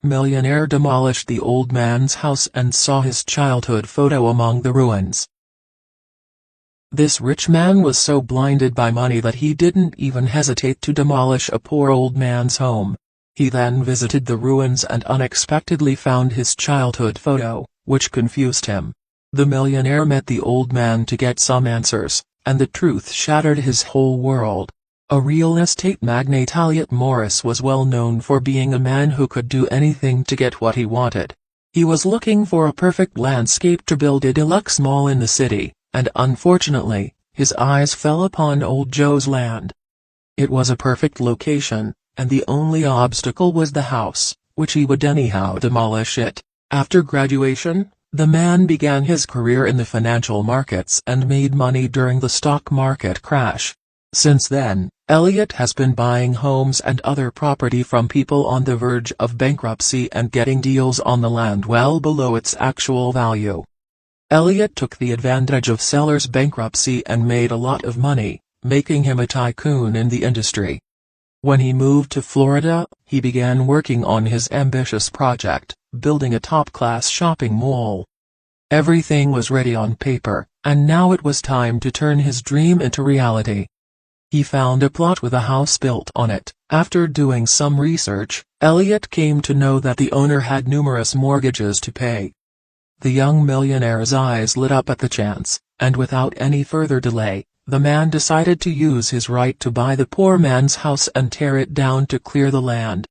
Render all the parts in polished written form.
Millionaire demolished the old man's house and saw his childhood photo among the ruins. This rich man was so blinded by money that he didn't even hesitate to demolish a poor old man's home. He then visited the ruins and unexpectedly found his childhood photo, which confused him. The millionaire met the old man to get some answers, and the truth shattered his whole world. A real estate magnate, Elliot Morris was well known for being a man who could do anything to get what he wanted. He was looking for a perfect landscape to build a deluxe mall in the city, and unfortunately, his eyes fell upon Old Joe's land. It was a perfect location, and the only obstacle was the house, which he would anyhow demolish it. After graduation, the man began his career in the financial markets and made money during the stock market crash. Since then, Elliot has been buying homes and other property from people on the verge of bankruptcy and getting deals on the land well below its actual value. Elliot took the advantage of sellers' bankruptcy and made a lot of money, making him a tycoon in the industry. When he moved to Florida, he began working on his ambitious project, building a top-class shopping mall. Everything was ready on paper, and now it was time to turn his dream into reality. He found a plot with a house built on it. After doing some research, Elliot came to know that the owner had numerous mortgages to pay. The young millionaire's eyes lit up at the chance, and without any further delay, the man decided to use his right to buy the poor man's house and tear it down to clear the land.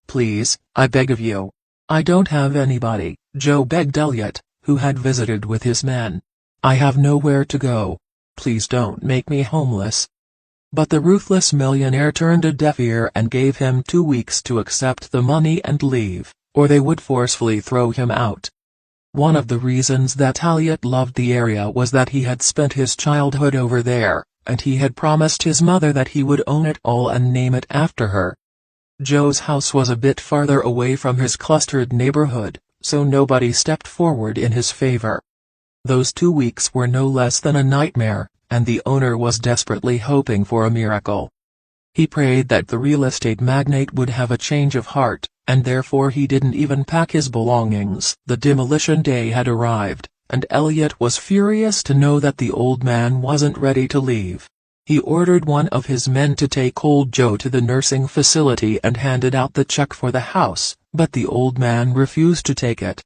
"Please, I beg of you. I don't have anybody," Joe begged Elliot, who had visited with his men. "I have nowhere to go. Please don't make me homeless." But the ruthless millionaire turned a deaf ear and gave him 2 weeks to accept the money and leave, or they would forcefully throw him out. One of the reasons that Elliot loved the area was that he had spent his childhood over there, and he had promised his mother that he would own it all and name it after her. Joe's house was a bit farther away from his clustered neighborhood, so nobody stepped forward in his favor. Those 2 weeks were no less than a nightmare, and the owner was desperately hoping for a miracle. He prayed that the real estate magnate would have a change of heart, and therefore he didn't even pack his belongings. The demolition day had arrived, and Elliot was furious to know that the old man wasn't ready to leave. He ordered one of his men to take old Joe to the nursing facility and handed out the check for the house, but the old man refused to take it.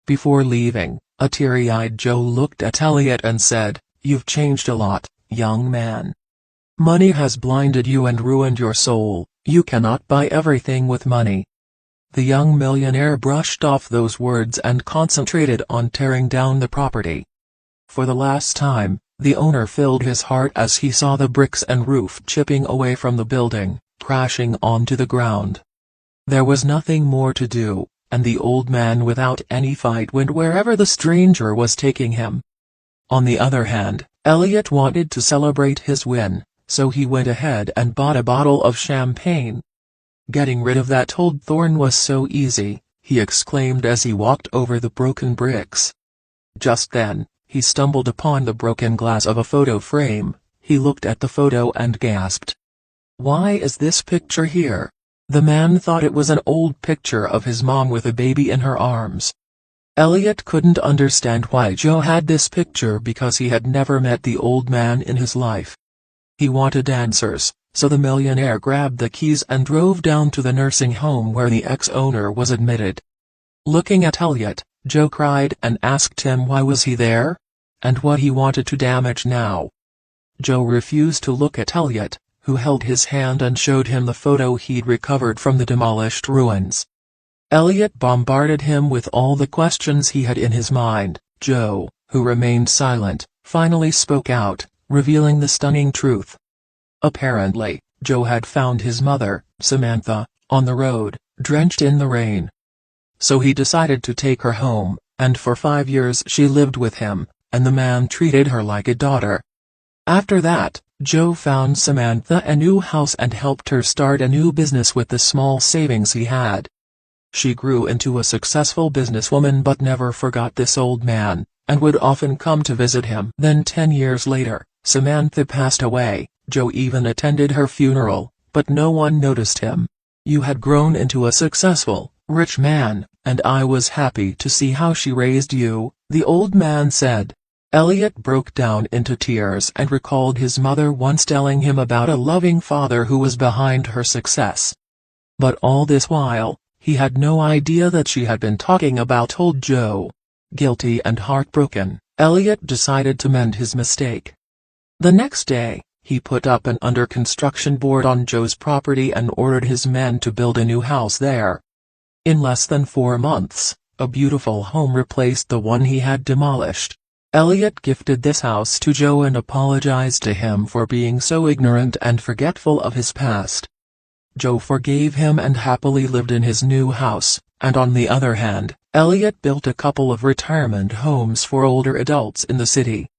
Before leaving, a teary-eyed Joe looked at Elliot and said, "You've changed a lot, young man. Money has blinded you and ruined your soul. You cannot buy everything with money." The young millionaire brushed off those words and concentrated on tearing down the property. For the last time, the owner filled his heart as he saw the bricks and roof chipping away from the building, crashing onto the ground. There was nothing more to do, and the old man without any fight went wherever the stranger was taking him. On the other hand, Elliot wanted to celebrate his win, so he went ahead and bought a bottle of champagne. "Getting rid of that old thorn was so easy," he exclaimed as he walked over the broken bricks. Just then, he stumbled upon the broken glass of a photo frame. He looked at the photo and gasped. "Why is this picture here?" The man thought it was an old picture of his mom with a baby in her arms. Elliot couldn't understand why Joe had this picture because he had never met the old man in his life. He wanted answers, so the millionaire grabbed the keys and drove down to the nursing home where the ex-owner was admitted. Looking at Elliot, Joe cried and asked him why was he there, and what he wanted to damage now. Joe refused to look at Elliot, who held his hand and showed him the photo he'd recovered from the demolished ruins. Elliot bombarded him with all the questions he had in his mind. Joe, who remained silent, finally spoke out, revealing the stunning truth. Apparently, Joe had found his mother, Samantha, on the road, drenched in the rain. So he decided to take her home, and for 5 years she lived with him, and the man treated her like a daughter. After that, Joe found Samantha a new house and helped her start a new business with the small savings he had. She grew into a successful businesswoman but never forgot this old man, and would often come to visit him. Then 10 years later, Samantha passed away. Joe even attended her funeral, but no one noticed him. "You had grown into a successful, rich man, and I was happy to see how she raised you," the old man said. Elliot broke down into tears and recalled his mother once telling him about a loving father who was behind her success. But all this while, he had no idea that she had been talking about old Joe. Guilty and heartbroken, Elliot decided to mend his mistake. The next day, he put up an under-construction board on Joe's property and ordered his men to build a new house there. In less than 4 months, a beautiful home replaced the one he had demolished. Elliot gifted this house to Joe and apologized to him for being so ignorant and forgetful of his past. Joe forgave him and happily lived in his new house, and on the other hand, Elliot built a couple of retirement homes for older adults in the city.